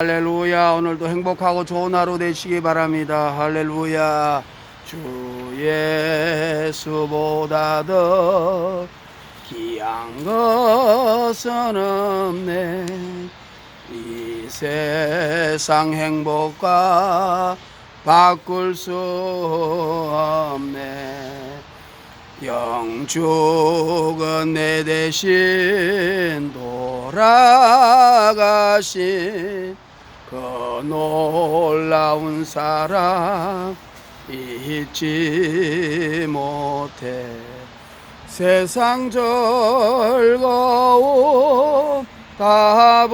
할렐루야. 오늘도 행복하고 좋은 하루 되시기 바랍니다. 할렐루야. 주 예수보다 더 귀한 것은 없네. 이 세상 행복과 바꿀 수 없네. 영죽은 내 대신 돌아가신 그 놀라운 사랑 잊지 못해. 세상 즐거움 다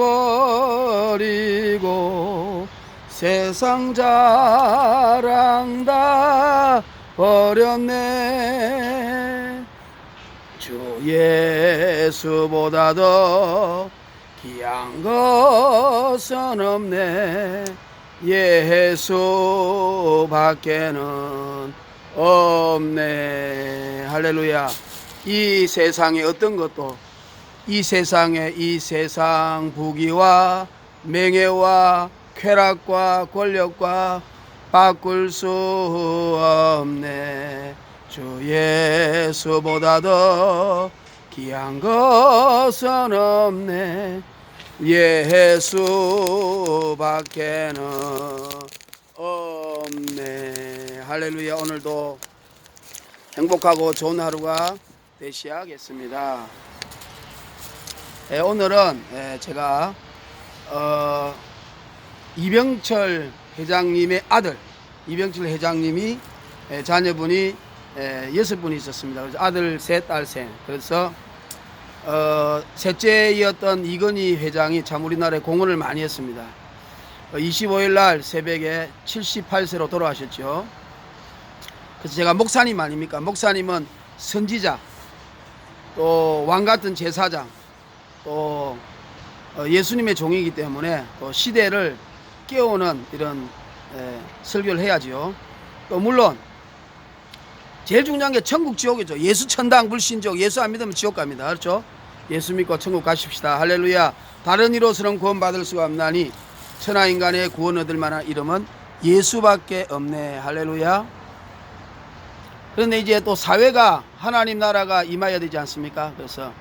버리고 세상 자랑 다 버렸네. 주 예수보다 더 귀한 것은 없네. 예수밖에는 없네. 할렐루야. 이 세상에 어떤 것도 이 세상 부귀와 명예와 쾌락과 권력과 바꿀 수 없네. 주 예수보다 더 귀한 것은 없네. 예수밖에는 없네. 할렐루야. 오늘도 행복하고 좋은 하루가 되시겠습니다. 오늘은 제가 이병철 회장님의 아들, 이병철 회장님이 자녀분이 6분이 있었습니다. 그래서 아들 셋, 딸 셋. 그래서 셋째였던 이건희 회장이 참 우리나라에 공헌을 많이 했습니다. 25일 날 새벽에 78세로 돌아가셨죠. 그래서 제가 목사님 아닙니까? 목사님은 선지자, 또 왕같은 제사장, 또 예수님의 종이기 때문에 또 시대를 깨우는 이런 설교를 해야지요. 또 물론 제일 중요한 게 천국 지옥이죠. 예수 천당 불신족, 예수 안 믿으면 지옥 갑니다. 그렇죠? 예수 믿고 천국 가십시다. 할렐루야. 다른 이로서는 구원 받을 수가 없나니 천하 인간의 구원 얻을 만한 이름은 예수밖에 없네. 할렐루야. 그런데 이제 또 사회가 하나님 나라가 임하여야 되지 않습니까? 그래서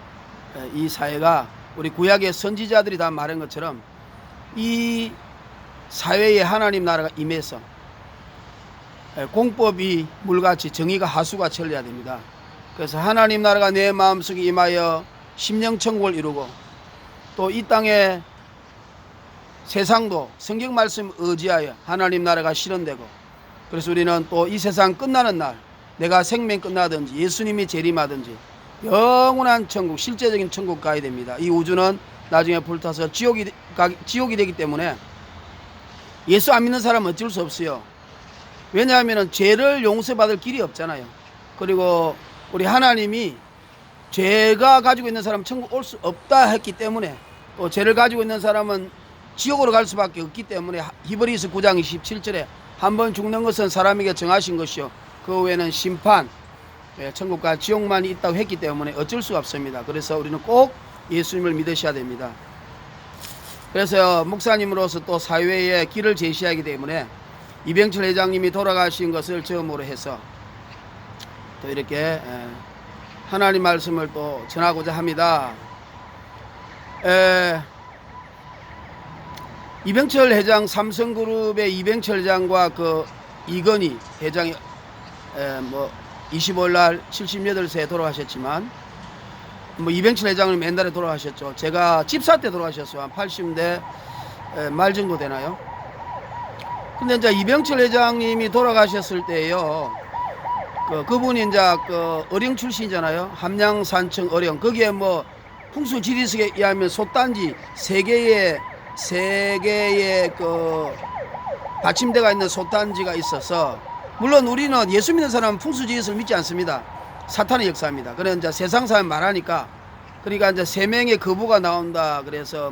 이 사회가 우리 구약의 선지자들이 다 말한 것처럼 이 사회에 하나님 나라가 임해서 공법이 물같이 정의가 하수가 천려야 됩니다. 그래서 하나님 나라가 내 마음속에 임하여 심령천국을 이루고 또 이 땅에 세상도 성경 말씀 의지하여 하나님 나라가 실현되고, 그래서 우리는 또 이 세상 끝나는 날 내가 생명 끝나든지 예수님이 재림하든지 영원한 천국, 실제적인 천국 가야 됩니다. 이 우주는 나중에 불타서 지옥이 되기 때문에 예수 안 믿는 사람은 어쩔 수 없어요. 왜냐하면 죄를 용서받을 길이 없잖아요. 그리고 우리 하나님이 죄가 가지고 있는 사람은 천국 올 수 없다 했기 때문에, 또 죄를 가지고 있는 사람은 지옥으로 갈 수밖에 없기 때문에 히브리서 9장 27절에 한 번 죽는 것은 사람에게 정하신 것이요 그 후에는 심판, 천국과 지옥만 있다고 했기 때문에 어쩔 수가 없습니다. 그래서 우리는 꼭 예수님을 믿으셔야 됩니다. 그래서 목사님으로서 또 사회에 길을 제시하기 때문에 이병철 회장님이 돌아가신 것을 처음으로 해서 또 이렇게 하나님 말씀을 또 전하고자 합니다. 이병철 회장, 삼성그룹의 이병철 회장과 그 이건희 회장이 25일 날 78세에 돌아가셨지만, 이병철 회장은 옛날에 돌아가셨죠. 제가 집사 때 돌아가셨어요. 한 80대 말 정도 되나요? 근데 이제 이병철 회장님이 돌아가셨을 때요, 그분이 이제 어령 출신이잖아요. 함양산청 어령. 거기에 풍수 지리석에 의하면 솥단지 세 개의 받침대가 있는 솥단지가 있어서, 물론 우리는 예수 믿는 사람은 풍수 지리석을 믿지 않습니다. 사탄의 역사입니다. 그래 이제 세상 사람 말하니까, 그러니까 이제 3명의 거부가 나온다. 그래서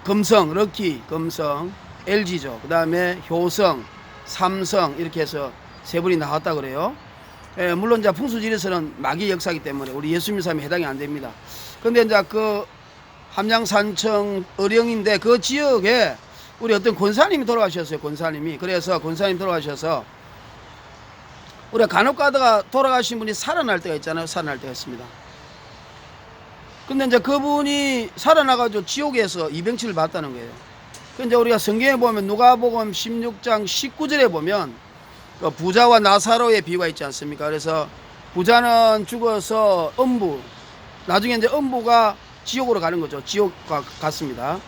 금성, 럭키, 금성, LG죠. 그 다음에 효성, 삼성 이렇게 해서 세 분이 나왔다 그래요. 물론 이제 풍수지리에서는 마귀 역사이기 때문에 우리 예수 믿는 사람이 해당이 안 됩니다. 근데 이제 그 함양산청 어령인데 그 지역에 우리 어떤 권사님이 돌아가셨어요. 권사님이. 그래서 권사님 돌아가셔서 우리가 간혹 가다가 돌아가신 분이 살아날 때가 있잖아요. 살아날 때가 있습니다. 근데 이제 그분이 살아나가지고 지옥에서 이병치를 받다는 거예요. 근데 우리가 성경에 보면 누가복음 16장 19절에 보면 그 부자와 나사로의 비유가 있지 않습니까? 그래서 부자는 죽어서 음부, 나중에 이제 음부가 지옥으로 가는 거죠. 지옥과 같습니다.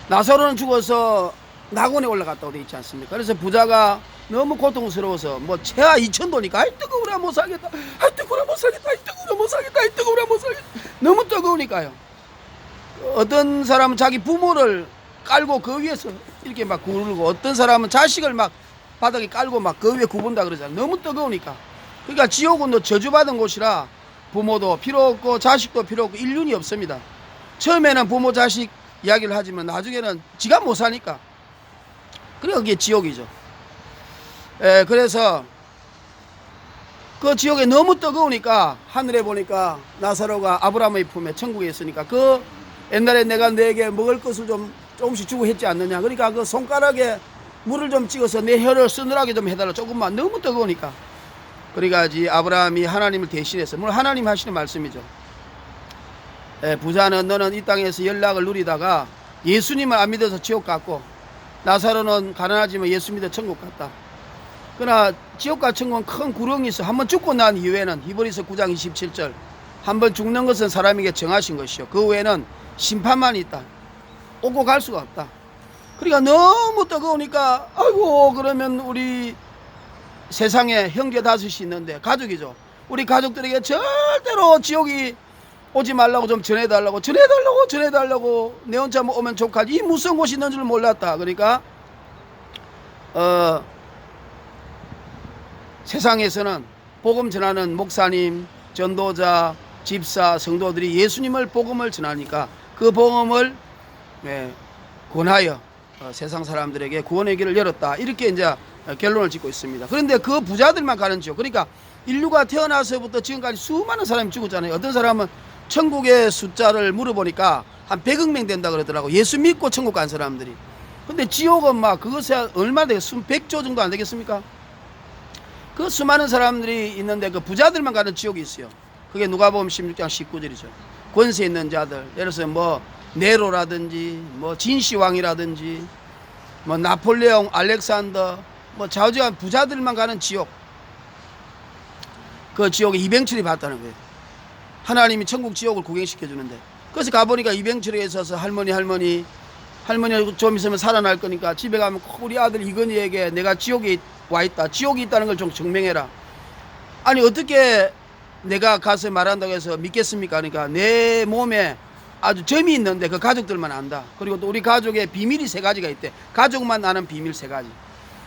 나사로는 죽어서 낙원에 올라갔다고 되어 있지 않습니까? 그래서 부자가 너무 고통스러워서 뭐 최하 2,000도니까 아이 뜨거우라 못 살겠다, 아이 뜨거우라 못 살겠다, 아이 뜨거우라 못 살겠다, 아이 뜨거우라 못 살겠다. 너무 뜨거우니까요. 어떤 사람은 자기 부모를 깔고 그 위에서 이렇게 막 구르고, 어떤 사람은 자식을 막 바닥에 깔고 막 그 위에 굽은다 그러잖아요. 너무 뜨거우니까. 그러니까 지옥은 또 저주받은 곳이라 부모도 필요 없고 자식도 필요 없고 인륜이 없습니다. 처음에는 부모 자식 이야기를 하지만 나중에는 지가 못 사니까. 그러니까 그게 지옥이죠. 그래서 그 지옥에 너무 뜨거우니까 하늘에 보니까 나사로가 아브라함의 품에 천국에 있으니까, 그 옛날에 내가 너에게 먹을 것을 좀 조금씩 주고 했지 않느냐. 그러니까 그 손가락에 물을 좀 찍어서 내 혀를 서늘하게 좀 해달라. 조금만. 너무 뜨거우니까. 그러니까 아브라함이 하나님을 대신해서, 물론 하나님 하시는 말씀이죠. 부자는 너는 이 땅에서 연락을 누리다가 예수님을 안 믿어서 지옥 갔고, 나사로는 가난하지만 예수 믿어 천국 갔다. 그러나 지옥과 천국은 큰 구렁이 있어. 한번 죽고 난 이후에는 히브리서 9장 27절 한번 죽는 것은 사람에게 정하신 것이요 그 외에는 심판만 있다. 오고 갈 수가 없다. 그러니까 너무 뜨거우니까 아이고, 그러면 우리 세상에 형제 다섯이 있는데 가족이죠. 우리 가족들에게 절대로 지옥이 오지 말라고 좀 전해달라고 내 혼자 오면 족하지, 이 무슨 곳이 있는 줄 몰랐다. 그러니까 세상에서는 복음 전하는 목사님, 전도자, 집사, 성도들이 예수님을 복음을 전하니까 그 복음을 권하여 세상 사람들에게 구원의 길을 열었다. 이렇게 이제 결론을 짓고 있습니다. 그런데 그 부자들만 가는 지옥. 그러니까 인류가 태어나서부터 지금까지 수많은 사람이 죽었잖아요. 어떤 사람은 천국의 숫자를 물어보니까 한 100억 명 된다 그러더라고. 예수 믿고 천국 간 사람들이. 근데 지옥은 막 그것에 얼마 되겠어요? 100조 정도 안 되겠습니까? 그 수많은 사람들이 있는데 그 부자들만 가는 지옥이 있어요. 그게 누가복음 16장 19절이죠. 권세 있는 자들, 예를 들어서 뭐 네로라든지 뭐 진시황이라든지 뭐 나폴레옹, 알렉산더, 뭐 좌우지간 부자들만 가는 지옥. 그 지옥에 이병철이 봤다는 거예요. 하나님이 천국 지옥을 구경시켜 주는데, 그래서 가보니까 이병철에 있어서 할머니 좀 있으면 살아날 거니까 집에 가면 꼭 우리 아들 이건희에게 내가 지옥에 와 있다, 지옥이 있다는 걸 좀 증명해라. 아니 어떻게 내가 가서 말한다고 해서 믿겠습니까? 그러니까 내 몸에 아주 점이 있는데 그 가족들만 안다. 그리고 또 우리 가족의 비밀이 3가지가 있대. 가족만 아는 비밀 3가지.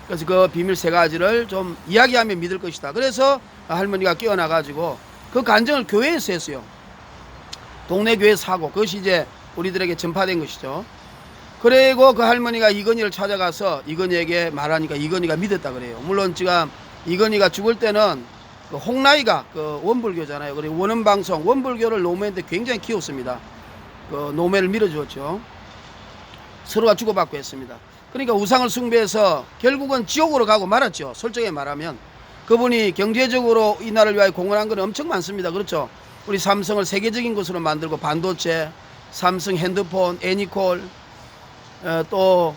그래서 그 비밀 3가지를 좀 이야기하면 믿을 것이다. 그래서 할머니가 깨어나가지고 그 간증을 교회에서 했어요. 동네 교회에서 하고, 그것이 이제 우리들에게 전파된 것이죠. 그리고 그 할머니가 이건희를 찾아가서 이건희에게 말하니까 이건희가 믿었다 그래요. 물론 지금 이건희가 죽을 때는 그 홍나이가 그 원불교잖아요. 그리고 원음방송, 원불교를 노무현한테 굉장히 키웠습니다. 그 노무현을 밀어주었죠. 서로가 주고받고 했습니다. 그러니까 우상을 숭배해서 결국은 지옥으로 가고 말았죠. 솔직히 말하면 그분이 경제적으로 이 나라를 위하여 공헌한 건 엄청 많습니다. 그렇죠. 우리 삼성을 세계적인 것으로 만들고, 반도체, 삼성 핸드폰, 애니콜, 또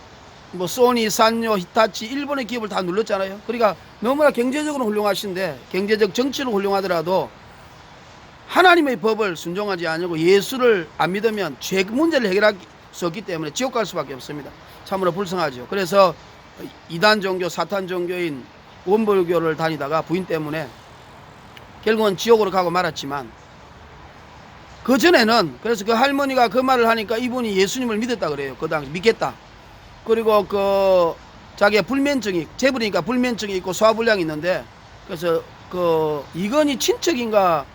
뭐 소니, 산요, 히타치, 일본의 기업을 다 눌렀잖아요. 그러니까 너무나 경제적으로 훌륭하신데, 경제적 정치로 훌륭하더라도 하나님의 법을 순종하지 않고 예수를 안 믿으면 죄 문제를 해결할 수 없기 때문에 지옥 갈 수밖에 없습니다. 참으로 불쌍하죠. 그래서 이단 종교, 사탄 종교인 원불교를 다니다가 부인 때문에 결국은 지옥으로 가고 말았지만, 그 전에는, 그래서 그 할머니가 그 말을 하니까 이분이 예수님을 믿었다 그래요. 그 당시 믿겠다. 그리고 그 자기가 불면증이, 재벌이니까 불면증이 있고 소화불량이 있는데, 그래서 그 이건희 친척인가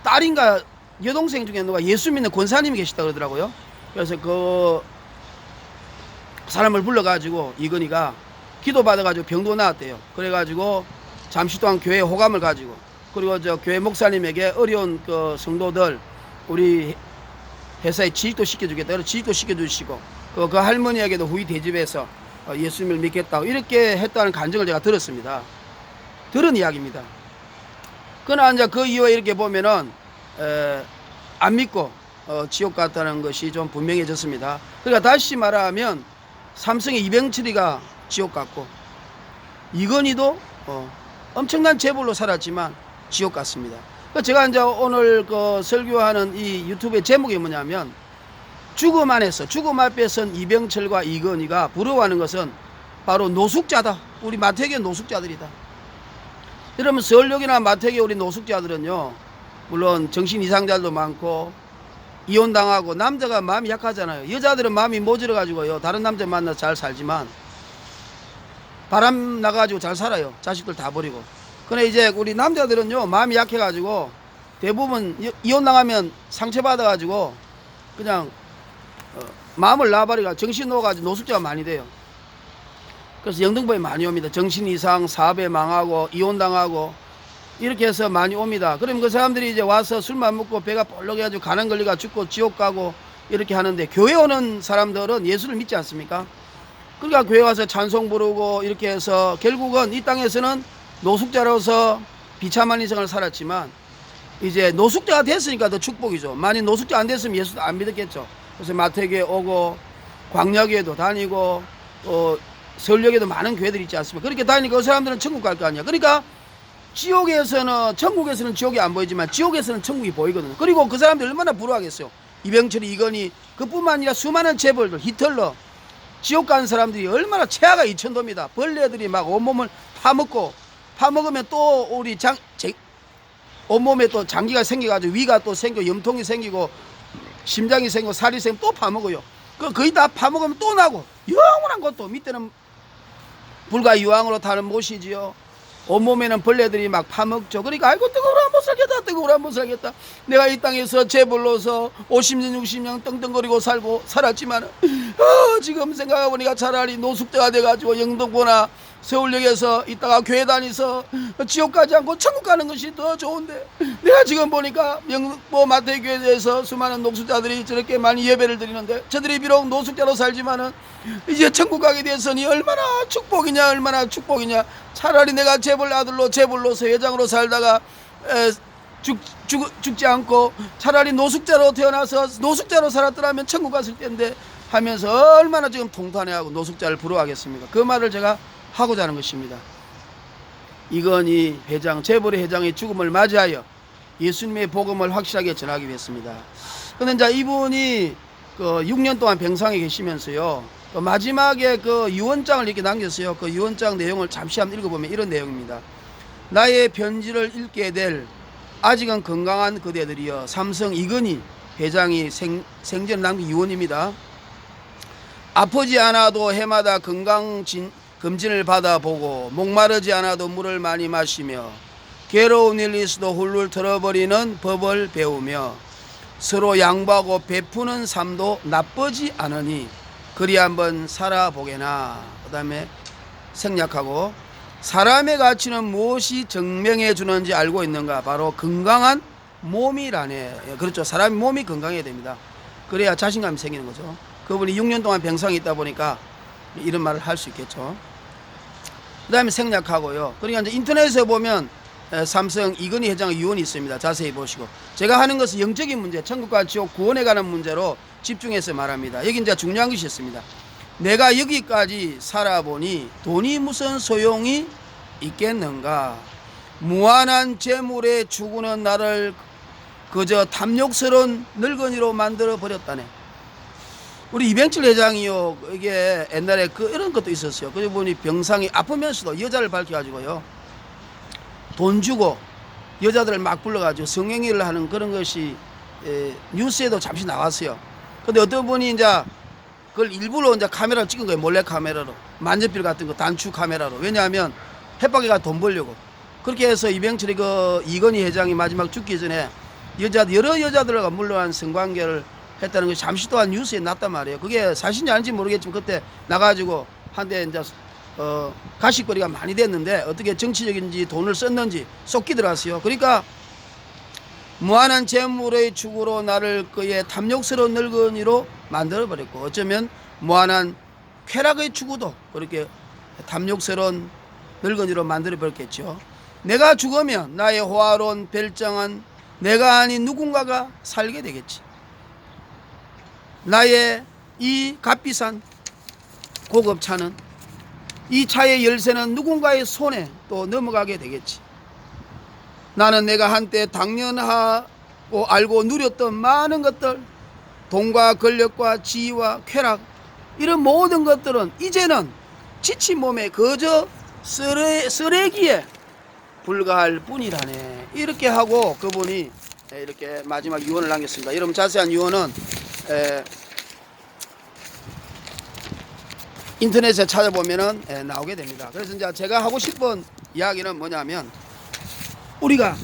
딸인가 여동생 중에 누가 예수 믿는 권사님이 계시다 그러더라고요. 그래서 그 사람을 불러가지고 이건희가 기도받아가지고 병도 나았대요. 그래가지고 잠시 동안 교회 호감을 가지고, 그리고 저 교회 목사님에게 어려운 그 성도들, 우리 회사에 취직도 시켜주겠다. 그래서 취직도 시켜주시고 그 할머니에게도 후위 대접해서 예수님을 믿겠다고 이렇게 했다는 간증을 제가 들었습니다. 들은 이야기입니다. 그러나 이제 그 이후에 이렇게 보면은 안 믿고 지옥 갔다는 것이 좀 분명해졌습니다. 그러니까 다시 말하면 삼성의 이병철이가 지옥 갔고 이건희도 엄청난 재벌로 살았지만 지옥 갔습니다. 제가 이제 오늘 그 설교하는 이 유튜브의 제목이 뭐냐면 죽음 안에서 죽음 앞에 선 이병철과 이건희가 부러워하는 것은 바로 노숙자다. 우리 마태교회 노숙자들이다. 여러분 서울역이나 마태교회 우리 노숙자들은요 물론 정신 이상자들도 많고 이혼당하고 남자가 마음이 약하잖아요. 여자들은 마음이 모질어 가지고요 다른 남자 만나서 잘 살지만 바람 나가지고 잘 살아요. 자식들 다 버리고. 근데 이제 우리 남자들은요 마음이 약해 가지고 대부분 이혼당하면 상처받아 가지고 그냥 마음을 놔버리고 정신 놓아가지고 노숙자가 많이 돼요. 그래서 영등포에 많이 옵니다. 정신 이상, 사업에 망하고 이혼당하고 이렇게 해서 많이 옵니다. 그럼 그 사람들이 이제 와서 술만 먹고 배가 볼록해가지고 가난 걸리가 죽고 지옥 가고 이렇게 하는데 교회 오는 사람들은 예수를 믿지 않습니까? 그러니까 교회 와서 찬송 부르고 이렇게 해서 결국은 이 땅에서는 노숙자로서 비참한 인생을 살았지만 이제 노숙자가 됐으니까 더 축복이죠. 만약 노숙자 안 됐으면 예수도 안 믿었겠죠. 그래서 마태교회 오고 광야교회도 다니고 또 서울역에도 많은 교회들이 있지 않습니까? 그렇게 다니니까 그 사람들은 천국 갈 거 아니야. 그러니까 지옥에서는 천국에서는 지옥이 안 보이지만 지옥에서는 천국이 보이거든요. 그리고 그 사람들 얼마나 부러워하겠어요. 이병철이 이건희 그뿐만 아니라 수많은 재벌들 히틀러 지옥 가는 사람들이 얼마나 최하가 2,000도입니다. 벌레들이 막 온몸을 파먹으면 또 우리 온몸에 또 장기가 생겨가지고 위가 또 생겨 염통이 생기고 심장이 생기고 살이 생기고 또 파먹어요. 거의 다 파먹으면 또 나고 영원한 것도 밑에는 불과 유황으로 타는 못이지요. 온몸에는 벌레들이 막 파먹죠. 그러니까 아이고 뜨거우라 못 살겠다 뜨거우라 못 살겠다. 내가 이 땅에서 재벌로서 50년 60년 떵떵거리고 살았지만 지금 생각해보니까 차라리 노숙자가 돼가지고 영등포나 서울역에서 이따가 교회 다니서 지옥 가지 않고 천국 가는 것이 더 좋은데 내가 지금 보니까 영등포 마태교회에서 수많은 노숙자들이 저렇게 많이 예배를 드리는데 저들이 비록 노숙자로 살지만은 이제 천국 가게 되었으니 얼마나 축복이냐 얼마나 축복이냐. 차라리 내가 재벌 아들로 재벌로서 회장으로 살다가 죽지 않고 차라리 노숙자로 태어나서 노숙자로 살았더라면 천국 갔을 텐데 하면서 얼마나 지금 통탄해하고 노숙자를 부러워하겠습니까? 그 말을 제가 하고자 하는 것입니다. 이건희 회장, 재벌의 회장의 죽음을 맞이하여 예수님의 복음을 확실하게 전하기 위해서입니다. 그런데 이제 이분이 그 6년 동안 병상에 계시면서요, 그 마지막에 그 유언장을 이렇게 남겼어요. 그 유언장 내용을 잠시 한번 읽어보면 이런 내용입니다. 나의 편지를 읽게 될 아직은 건강한 그대들이여, 삼성 이건희 회장이 생전에 남긴 유언입니다. 아프지 않아도 해마다 검진을 받아보고 목마르지 않아도 물을 많이 마시며 괴로운 일 있어도 훌훌 털어버리는 법을 배우며 서로 양보하고 베푸는 삶도 나쁘지 않으니 그리 한번 살아보게나. 그 다음에 생략하고 사람의 가치는 무엇이 증명해 주는지 알고 있는가? 바로 건강한 몸이라네. 그렇죠. 사람이 몸이 건강해야 됩니다. 그래야 자신감이 생기는 거죠. 그분이 6년 동안 병상에 있다 보니까 이런 말을 할 수 있겠죠. 그 다음에 생략하고요. 그러니까 이제 인터넷에 보면 삼성 이건희 회장의 유언이 있습니다. 자세히 보시고. 제가 하는 것은 영적인 문제, 천국과 지옥 구원에 관한 문제로 집중해서 말합니다. 여기 이제 중요한 것이 있습니다. 내가 여기까지 살아보니 돈이 무슨 소용이 있겠는가? 무한한 재물에 죽는 나를 그저 탐욕스러운 늙은이로 만들어 버렸다네. 우리 이병철 회장이요, 이게 옛날에 이런 것도 있었어요. 그분이 병상이 아프면서도 여자를 밝혀가지고요, 돈 주고 여자들을 막 불러가지고 성행위를 하는 그런 것이 뉴스에도 잠시 나왔어요. 근데 어떤 분이 이제 그걸 일부러 이제 카메라로 찍은 거예요. 몰래 카메라로. 만년필 같은 거 단추 카메라로. 왜냐하면 햇박이가 돈 벌려고. 그렇게 해서 이병철이 이건희 회장이 마지막 죽기 전에 여러 여자들과 물러난 성관계를 했다는 것이 잠시 동안 뉴스에 났단 말이에요. 그게 사실인지 아닌지 모르겠지만 그때 나가지고 한데 이제 가십거리가 많이 됐는데 어떻게 정치적인지 돈을 썼는지 쏙기 들어갔어요. 그러니까 무한한 재물의 축으로 나를 그의 탐욕스러운 늙은이로 만들어버렸고, 어쩌면 무한한 쾌락의 추구도 그렇게 탐욕스러운 늙은이로 만들어버렸겠죠. 내가 죽으면 나의 호화로운 별장은 내가 아닌 누군가가 살게 되겠지. 나의 이 값비싼 고급 차는, 이 차의 열쇠는 누군가의 손에 또 넘어가게 되겠지. 나는 내가 한때 당연하고 알고 누렸던 많은 것들, 돈과 권력과 지위와 쾌락, 이런 모든 것들은 이제는 지친 몸에 그저 쓰레기에 불과할 뿐이라네. 이렇게 하고 그분이 이렇게 마지막 유언을 남겼습니다. 여러분, 자세한 유언은 인터넷에 찾아보면은 나오게 됩니다. 그래서 이제 제가 하고 싶은 이야기는 뭐냐면, 우리가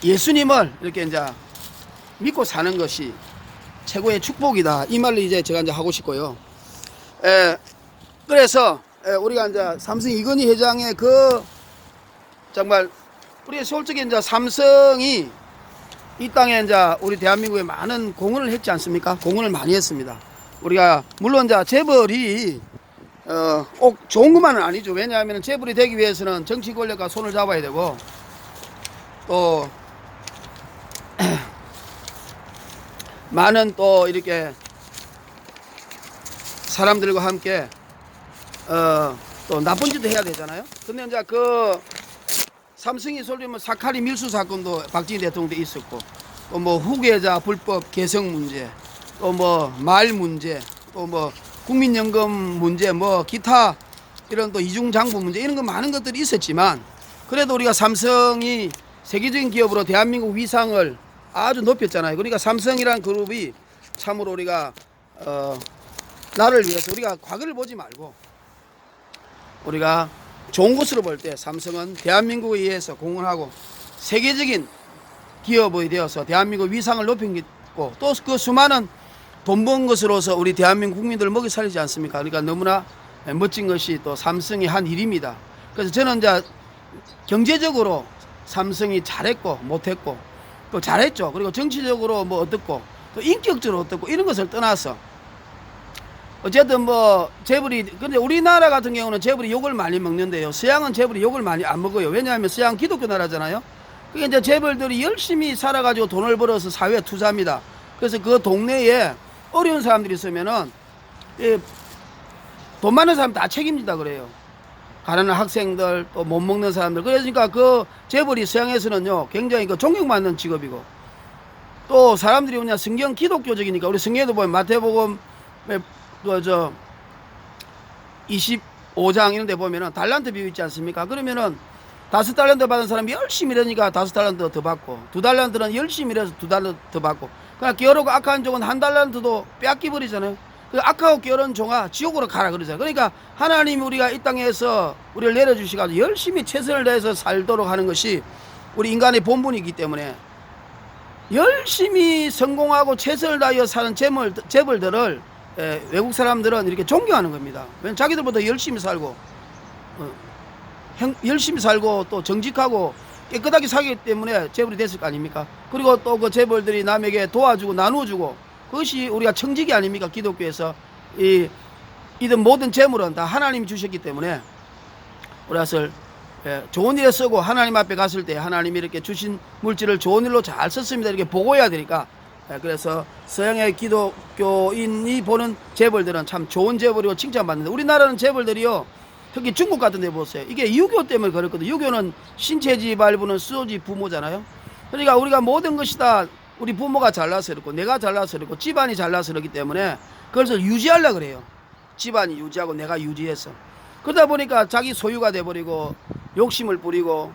예수님을 이렇게 이제 믿고 사는 것이 최고의 축복이다. 이 말을 이제 제가 이제 하고 싶고요. 그래서 우리가 이제 삼성 이건희 회장의 그 정말 우리 솔직히 이제 삼성이 이 땅에 이제 우리 대한민국에 많은 공헌을 했지 않습니까? 공헌을 많이 했습니다. 우리가 물론 이제 재벌이 꼭 좋은 것만은 아니죠. 왜냐하면 재벌이 되기 위해서는 정치 권력과 손을 잡아야 되고, 또 많은 또 이렇게 사람들과 함께 또 나쁜 짓도 해야 되잖아요. 근데 이제 그 삼성이 솔직히 사카리 밀수 사건도 박정희 대통령 때 있었고, 또 뭐 후계자 불법 개성 문제, 또 뭐 말 문제, 또 뭐 국민연금 문제, 뭐 기타 이런 또 이중장부 문제, 이런 거 많은 것들이 있었지만, 그래도 우리가 삼성이 세계적인 기업으로 대한민국 위상을 아주 높였잖아요. 그러니까 삼성이란 그룹이 참으로 우리가 나를 위해서, 우리가 과거를 보지 말고 우리가 좋은 것으로 볼 때 삼성은 대한민국에 의해서 공헌하고 세계적인 기업이 되어서 대한민국 위상을 높이고, 또 그 수많은 돈 번 것으로서 우리 대한민국 국민들을 먹이 살리지 않습니까? 그러니까 너무나 멋진 것이 또 삼성이 한 일입니다. 그래서 저는 이제 경제적으로 삼성이 잘했고 못했고, 또 잘했죠. 그리고 정치적으로 뭐 어떻고, 또 인격적으로 어떻고, 이런 것을 떠나서 어쨌든 뭐 재벌이, 근데 우리나라 같은 경우는 재벌이 욕을 많이 먹는데요, 서양은 재벌이 욕을 많이 안 먹어요. 왜냐하면 서양 기독교 나라잖아요. 그게 이제 재벌들이 열심히 살아가지고 돈을 벌어서 사회에 투자합니다. 그래서 그 동네에 어려운 사람들이 있으면은 돈 많은 사람 다 책임진다 그래요. 가난한 학생들, 또 못 먹는 사람들. 그러니까 그 재벌이 서양에서는요 굉장히 그 존경받는 직업이고, 또 사람들이 그냥 성경 기독교적이니까, 우리 성경에도 보면 마태복음 25장 이런 데 보면은 달란트 비유 있지 않습니까? 그러면은 5달란트 받은 사람이 열심히 일하니까 5달란트 더 받고, 2달란트는 열심히 일해서 2달란트 더 받고, 그냥 게으르고 악한 종은 1달란트도 빼앗기버리잖아요. 그 악하고 게으른 종아 지옥으로 가라 그러잖아요. 그러니까 하나님이 우리가 이 땅에서 우리를 내려주시고 열심히 최선을 다해서 살도록 하는 것이 우리 인간의 본분이기 때문에, 열심히 성공하고 최선을 다하여 사는 재벌들을 외국 사람들은 이렇게 존경하는 겁니다. 왜냐면 자기들보다 열심히 살고 또 정직하고 깨끗하게 살기 때문에 재벌이 됐을 거 아닙니까? 그리고 또 그 재벌들이 남에게 도와주고 나눠주고, 그것이 우리가 청직이 아닙니까? 기독교에서 이든 모든 재물은 다 하나님이 주셨기 때문에 우리가 좋은 일에 쓰고 하나님 앞에 갔을 때 하나님이 이렇게 주신 물질을 좋은 일로 잘 썼습니다, 이렇게 보고해야 되니까. 그래서 서양의 기독교인이 보는 재벌들은 참 좋은 재벌이고 칭찬받는데, 우리나라는 재벌들이요, 특히 중국 같은 데 보세요. 이게 유교 때문에 그렇거든요. 유교는 신체지 발부는 수호지 부모잖아요. 그러니까 우리가 모든 것이 다 우리 부모가 잘나서 그렇고, 내가 잘나서 그렇고, 집안이 잘나서 그렇기 때문에 그것을 유지하려고 그래요. 집안이 유지하고 내가 유지해서. 그러다 보니까 자기 소유가 돼버리고 욕심을 부리고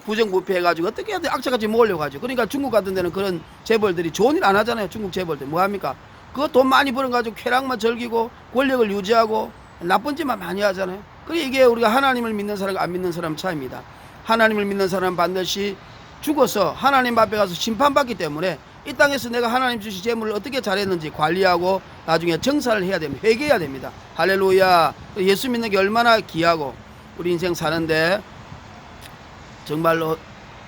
부정부패해가지고 어떻게 해야 돼, 악착같이 모으려고 하죠. 그러니까 중국 같은 데는 그런 재벌들이 좋은 일 안 하잖아요. 중국 재벌들 뭐합니까? 그거 돈 많이 벌어가지고 쾌락만 즐기고 권력을 유지하고 나쁜 짓만 많이 하잖아요. 그게 이게 우리가 하나님을 믿는 사람과 안 믿는 사람 차이입니다. 하나님을 믿는 사람은 반드시 죽어서 하나님 앞에 가서 심판받기 때문에 이 땅에서 내가 하나님 주신 재물을 어떻게 잘했는지 관리하고 나중에 정사를 해야 됩니다. 회개해야 됩니다. 할렐루야. 예수 믿는 게 얼마나 귀하고 우리 인생 사는데 정말로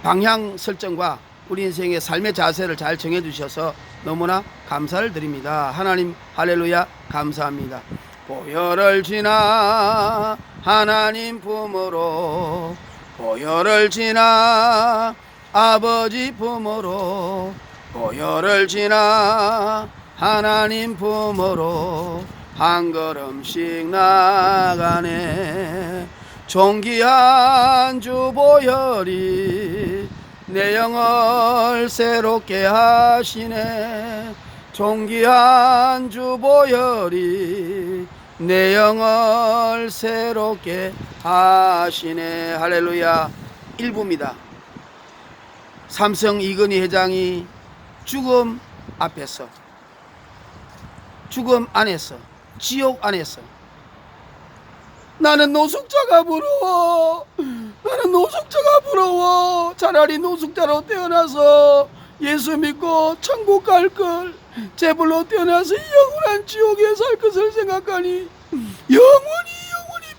방향 설정과 우리 인생의 삶의 자세를 잘 정해 주셔서 너무나 감사를 드립니다. 하나님 할렐루야 감사합니다. 보혈을 지나 하나님 품으로, 보혈을 지나 아버지 품으로, 보혈을 지나 하나님 품으로 한 걸음씩 나가네. 존귀한 주 보혈이 내 영을 새롭게 하시네. 존귀한 주 보혈이 내 영을 새롭게 하시네. 할렐루야. 1부입니다. 삼성 이건희 회장이 죽음 앞에서, 죽음 안에서, 지옥 안에서 나는 노숙자가 부러워, 나는 노숙자가 부러워, 차라리 노숙자로 태어나서 예수 믿고 천국 갈걸, 제불로 태어나서 영원한 지옥에 살 것을 생각하니 영원히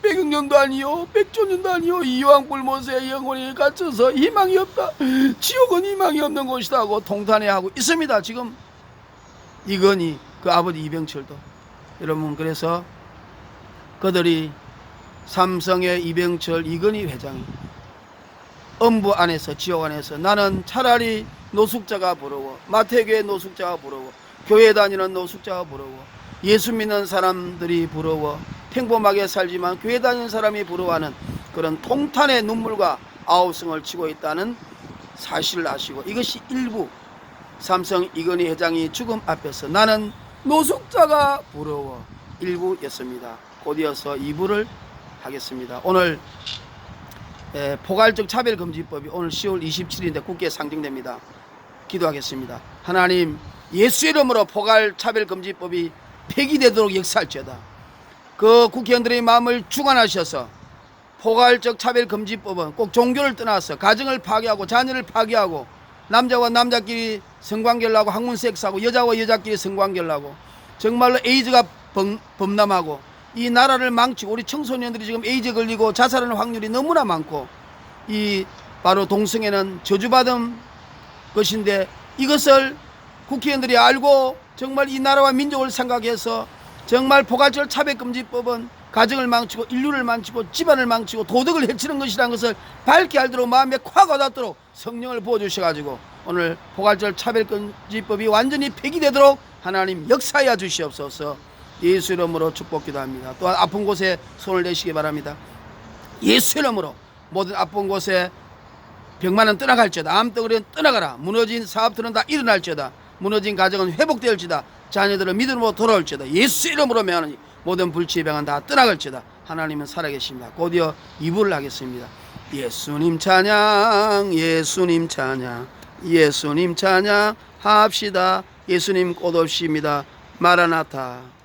100년도 아니요 100조년도 아니요 이왕 불못에 영원히 갇혀서 희망이 없다, 지옥은 희망이 없는 곳이라고 통탄해하고 있습니다. 지금 이건희 그 아버지 이병철도. 여러분, 그래서 그들이 삼성의 이병철 이건희 회장이 음부 안에서, 지옥 안에서 나는 차라리 노숙자가 부러워, 마태교회 노숙자가 부러워, 교회 다니는 노숙자가 부러워, 예수 믿는 사람들이 부러워, 평범하게 살지만 교회 다니는 사람이 부러워하는 그런 통탄의 눈물과 아우성을 치고 있다는 사실을 아시고, 이것이 일부 삼성 이건희 회장이 죽음 앞에서 나는 노숙자가 부러워 일부였습니다. 곧이어서 2부를 하겠습니다. 오늘 포괄적 차별금지법이 오늘 10월 27일인데 국회에 상정됩니다. 기도하겠습니다. 하나님, 예수 이름으로 포괄 차별금지법이 폐기되도록 역사할지어다. 그 국회의원들의 마음을 주관하셔서 포괄적 차별금지법은 꼭 종교를 떠나서 가정을 파괴하고 자녀를 파괴하고 남자와 남자끼리 성관계를 하고 학문섹스하고 여자와 여자끼리 성관계를 하고 정말로 에이즈가 범람하고 이 나라를 망치고, 우리 청소년들이 지금 에이즈 걸리고 자살하는 확률이 너무나 많고, 이 바로 동성애는 저주받은 것인데 이것을 국회의원들이 알고 정말 이 나라와 민족을 생각해서 정말 포괄적 차별금지법은 가정을 망치고 인류를 망치고 집안을 망치고 도덕을 해치는 것이라는 것을 밝게 알도록 마음에 콱 와닿도록 성령을 부어주셔가지고 오늘 포괄적 차별금지법이 완전히 폐기되도록 하나님 역사하여 주시옵소서. 예수 이름으로 축복기도합니다. 또한 아픈 곳에 손을 내시기 바랍니다. 예수 이름으로 모든 아픈 곳에 병만은 떠나갈지어다, 암덩어리는 떠나가라, 무너진 사업들은 다 일어날지어다, 무너진 가정은 회복될지어다, 자녀들은 믿음으로 돌아올지어다, 예수 이름으로 명하노니 모든 불치의 병은 다 떠나갈지어다. 하나님은 살아계십니다. 곧이어 2부를 하겠습니다. 예수님 찬양, 예수님 찬양, 예수님 찬양 합시다. 예수님 곧 오십니다. 마라나타.